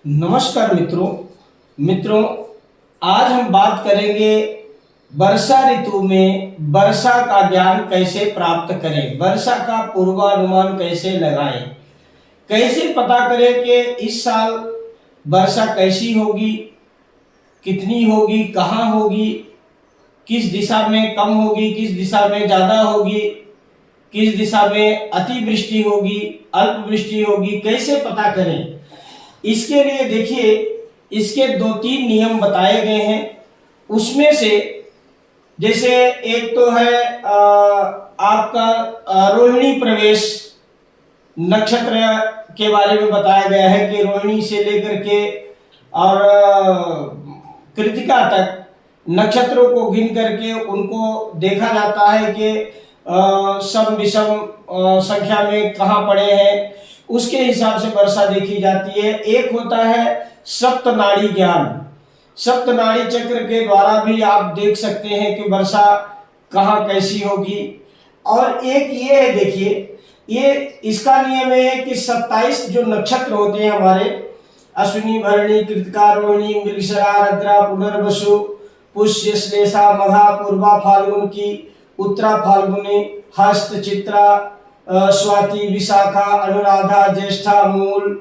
नमस्कार मित्रों, आज हम बात करेंगे वर्षा ऋतु में वर्षा का ज्ञान कैसे प्राप्त करें, वर्षा का पूर्वानुमान कैसे लगाएं, कैसे पता करें कि इस साल वर्षा कैसी होगी, कितनी होगी, कहाँ होगी, किस दिशा में कम होगी, किस दिशा में ज़्यादा होगी, किस दिशा में अतिवृष्टि होगी, अल्पवृष्टि होगी, कैसे पता करें। इसके लिए देखिए, इसके 2-3 नियम बताए गए हैं। उसमें से जैसे एक तो है आपका रोहिणी प्रवेश नक्षत्र के बारे में बताया गया है कि रोहिणी से लेकर के और कृतिका तक नक्षत्रों को गिन करके उनको देखा जाता है कि सम विषम संख्या में कहाँ पड़े हैं, उसके हिसाब से वर्षा देखी जाती है। एक होता है सप्तनाड़ी ज्ञान, सप्तनाड़ी चक्र के द्वारा भी आप देख सकते हैं कि वर्षा कहाँ कैसी होगी। और एक ये है, देखिए, ये इसका नियम है कि 27 जो नक्षत्र होते हैं हमारे, अश्विनी, भरणी, कृतिका, रोहिणी, मृगशिरा, आर्द्रा, पुनर्वसु, पुष्य, श्लेषा, मघा, पूर्वा फाल्गुन की, उत्तरा फाल्गुनी, हस्त, चित्रा, स्वाति, विशाखा, अनुराधा, ज्येष्ठा, मूल,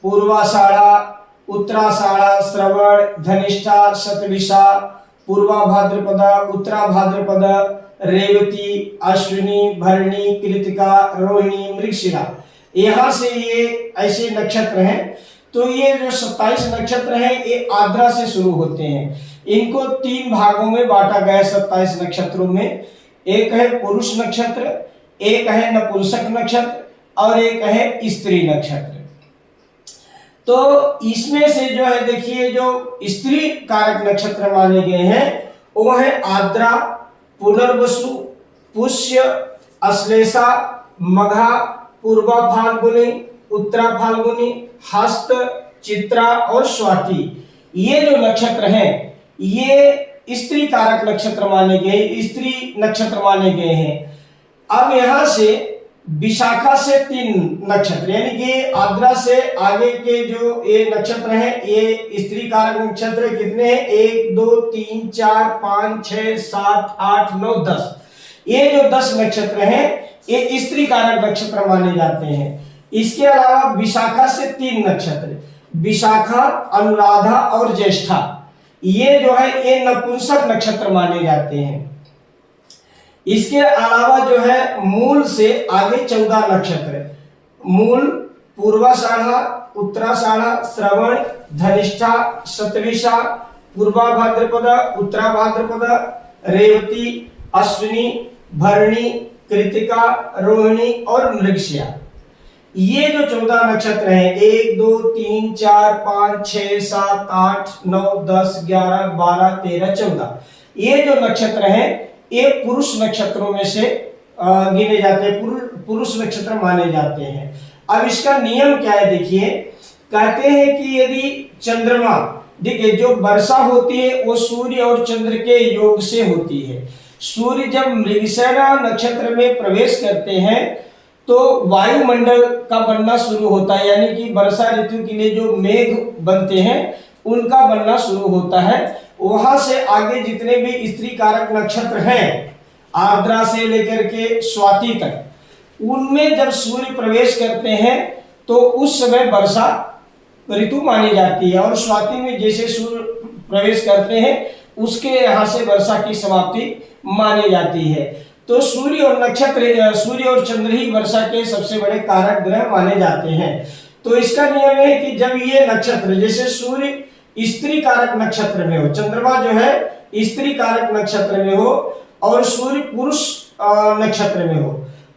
पूर्वाषाढ़ा, उत्तराषाढ़ा, श्रवण, धनिष्ठा, शतविशा, पूर्वा भाद्रपदा, उत्तरा भाद्रपदा, रेवती, अश्विनी, भरणी, कृतिका, रोहिणी, मृगशिरा। यहाँ से ये ऐसे नक्षत्र हैं। तो ये जो 27 नक्षत्र हैं ये आर्द्रा से शुरू होते हैं। इनको 3 भागों में बांटा गया है 27 नक्षत्रों में। एक है पुरुष नक्षत्र, एक है नपुंसक नक्षत्र और एक है स्त्री नक्षत्र। तो इसमें से जो है, देखिए, जो स्त्री कारक नक्षत्र माने गए हैं वो है आर्द्रा, पुनर्वसु, पुष्य, अश्लेषा, मघा, पूर्वा फाल्गुनी, उत्तरा फाल्गुनी, हस्त, चित्रा और स्वाति। ये जो नक्षत्र हैं ये स्त्री कारक नक्षत्र माने गए, स्त्री नक्षत्र माने गए हैं। अब यहां से विशाखा से 3 नक्षत्र, यानी कि आर्द्रा से आगे के जो ये नक्षत्र हैं ये स्त्री कारक नक्षत्र कितने हैं? 1 2 3 4 5 6 7 8 9 10। ये जो 10 नक्षत्र हैं ये स्त्री कारक नक्षत्र माने जाते हैं। इसके अलावा विशाखा से 3 नक्षत्र, विशाखा, अनुराधा और ज्येष्ठा, ये जो है ये नपुंसक नक्षत्र माने जाते हैं। इसके अलावा जो है मूल से आगे 14 नक्षत्र, मूल, पूर्वाषाढ़ा, उत्तराषाढ़ा, श्रवण, धनिष्ठा, शतविशा, पूर्वा भाद्रपदा, उत्तरा भाद्रपदा, रेवती, अश्विनी, भरणी, कृतिका, रोहिणी और मृगशिरा। ये जो 14 नक्षत्र हैं 1 2 3 4 5 6 7 8 9 10 11 12 13 14, ये जो नक्षत्र हैं ये पुरुष नक्षत्रों में से गिने जाते हैं, पुरुष नक्षत्र माने जाते हैं। अब इसका नियम क्या है, देखिए, कहते हैं कि यदि चंद्रमा, देखिए, जो वर्षा होती है वो सूर्य और चंद्र के योग से होती है। सूर्य जब मृगशिरा नक्षत्र में प्रवेश करते हैं तो वायुमंडल का बनना शुरू होता है, यानी कि वर्षा ऋतु के लिए जो मेघ बनते हैं उनका बनना शुरू होता है। वहां से आगे जितने भी स्त्री कारक नक्षत्र हैं आर्द्रा से लेकर के स्वाति तक, उनमें जब सूर्य प्रवेश करते हैं तो उस समय वर्षा ऋतु मानी जाती है। और स्वाति में जैसे सूर्य प्रवेश करते हैं उसके यहाँ से वर्षा की समाप्ति मानी जाती है। तो सूर्य और नक्षत्र, सूर्य और चंद्र ही वर्षा के सबसे बड़े कारक ग्रह माने जाते हैं। तो इसका नियम है कि जब ये नक्षत्र, जैसे सूर्य स्त्री कारक नक्षत्र में हो, चंद्रमा जो है स्त्री कारक नक्षत्र में हो और सूर्य पुरुष नक्षत्र में हो।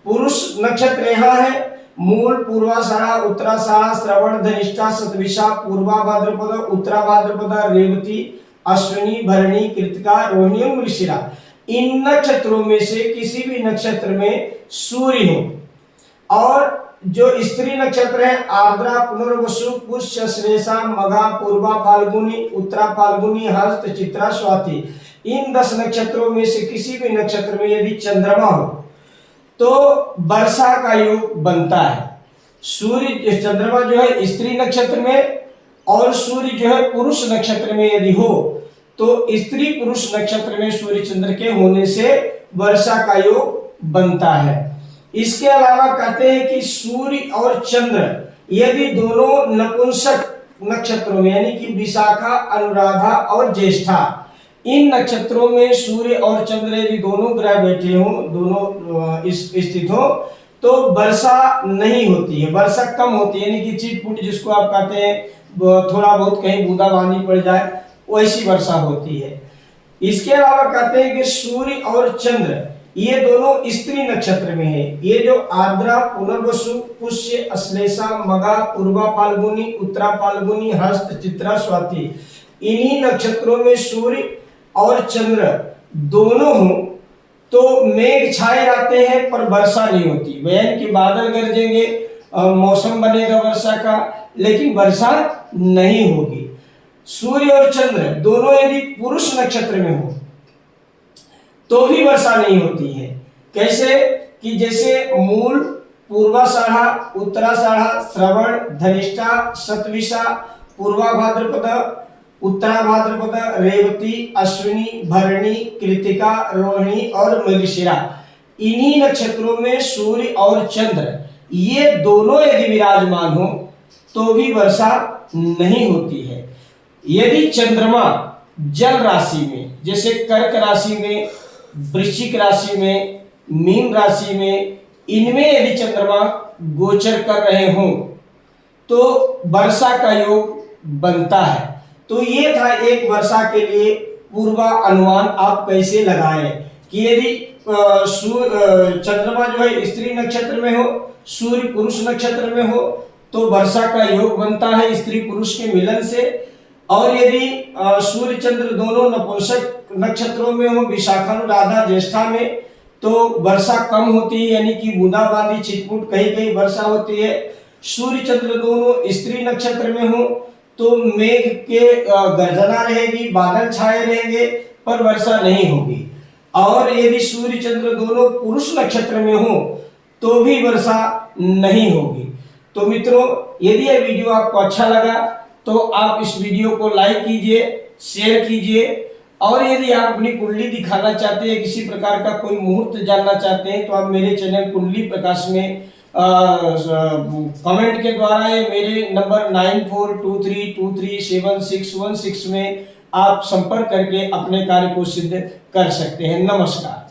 पुरुष नक्षत्र यहाँ है मूल, पूर्वाषाढ़ा, उत्तराषाढ़ा, श्रवण, धनिष्ठा, शतविशा, पूर्वा भाद्रपदा, उत्तरा भाद्रपदा, रेवती, अश्विनी, भरणी, कृतिका, रोहिणी और मृगशिरा। इन नक्षत्रों में से किसी भी नक्षत्र में सूर्य हो और जो स्त्री नक्षत्र है आर्द्रा, पुनर्वसु, पुष्य, श्लेषा, मघा, पूर्वा फाल्गुनी, उत्तरा फाल्गुनी, हस्त, चित्रा, स्वाति, इन 10 नक्षत्रों में से किसी भी नक्षत्र में यदि चंद्रमा हो तो वर्षा का योग बनता है। सूर्य, चंद्रमा जो है स्त्री नक्षत्र में और सूर्य जो है पुरुष नक्षत्र में यदि हो तो स्त्री पुरुष नक्षत्र में सूर्य चंद्र के होने से वर्षा का योग बनता है। इसके अलावा कहते हैं कि सूर्य और चंद्र यदि दोनों नपुंसक नक्षत्रों में यानी कि विशाखा, अनुराधा और ज्येष्ठा, इन नक्षत्रों में सूर्य और चंद्र यदि दोनों ग्रह बैठे हों, दोनों स्थित हो, तो वर्षा नहीं होती है, वर्षा कम होती है, यानी कि चिटपुट जिसको आप कहते हैं, थोड़ा बहुत कहीं बूंदाबांदी पड़ जाए वैसी वर्षा होती है। इसके अलावा कहते हैं कि सूर्य और चंद्र ये दोनों स्त्री नक्षत्र में है। ये जो आर्द्रा, पुनर्वसु, पुष्य, अश्लेषा, मघा, पूर्वा फाल्गुनी, उत्तरा फाल्गुनी, हस्त, चित्रा, स्वाति, इन्हीं नक्षत्रों में सूर्य और चंद्र दोनों हों तो मेघ छाए रहते हैं पर वर्षा नहीं होती। यानी कि बादल गरजेंगे, मौसम बनेगा वर्षा का, लेकिन वर्षा नहीं होगी। सूर्य और चंद्र दोनों यदि पुरुष नक्षत्र में हो तो भी वर्षा नहीं होती है। कैसे कि जैसे मूल, पूर्वाषाढ़ा, उत्तराषाढ़ा, श्रवण, धनिष्ठा, शतविषा, पूर्वा भाद्रपद, उत्तरा भाद्रपद, रेवती, अश्विनी, भरणी, कृतिका, रोहिणी और मृगशिरा, इन्हीं नक्षत्रों में सूर्य और चंद्र ये दोनों यदि विराजमान हो तो भी वर्षा नहीं होती है। यदि चंद्रमा जल राशि में, जैसे कर्क राशि में, वृश्चिक राशि में, मीन राशि में, इनमें यदि चंद्रमा गोचर कर रहे हों तो वर्षा का योग बनता है। तो ये था एक वर्षा के लिए पूर्वानुमान आप कैसे लगाएं कि यदि चंद्रमा जो है स्त्री नक्षत्र में हो, सूर्य पुरुष नक्षत्र में हो तो वर्षा का योग बनता है स्त्री पुरुष के मिलन से। और यदि सूर्य चंद्र दोनों नपुंसक नक्षत्रों में हो, विशाखा, अनुराधा, ज्येष्ठा में, तो वर्षा कम होती है, यानी कि बूंदाबांदी, छिटपुट कहीं कहीं वर्षा होती है। सूर्य चंद्र दोनों स्त्री नक्षत्र में हो तो मेघ के गर्जना रहेगी, बादल छाए रहेंगे पर वर्षा नहीं होगी। और यदि सूर्य चंद्र दोनों पुरुष नक्षत्र में हो तो भी वर्षा नहीं होगी। तो मित्रों, यदि यह वीडियो आपको अच्छा लगा तो आप इस वीडियो को लाइक कीजिए, शेयर कीजिए, और यदि आप अपनी कुंडली दिखाना चाहते हैं, किसी प्रकार का कोई मुहूर्त जानना चाहते हैं, तो आप मेरे चैनल कुंडली प्रकाश में कमेंट के द्वारा या मेरे नंबर 9423237616 में आप संपर्क करके अपने कार्य को सिद्ध कर सकते हैं। नमस्कार।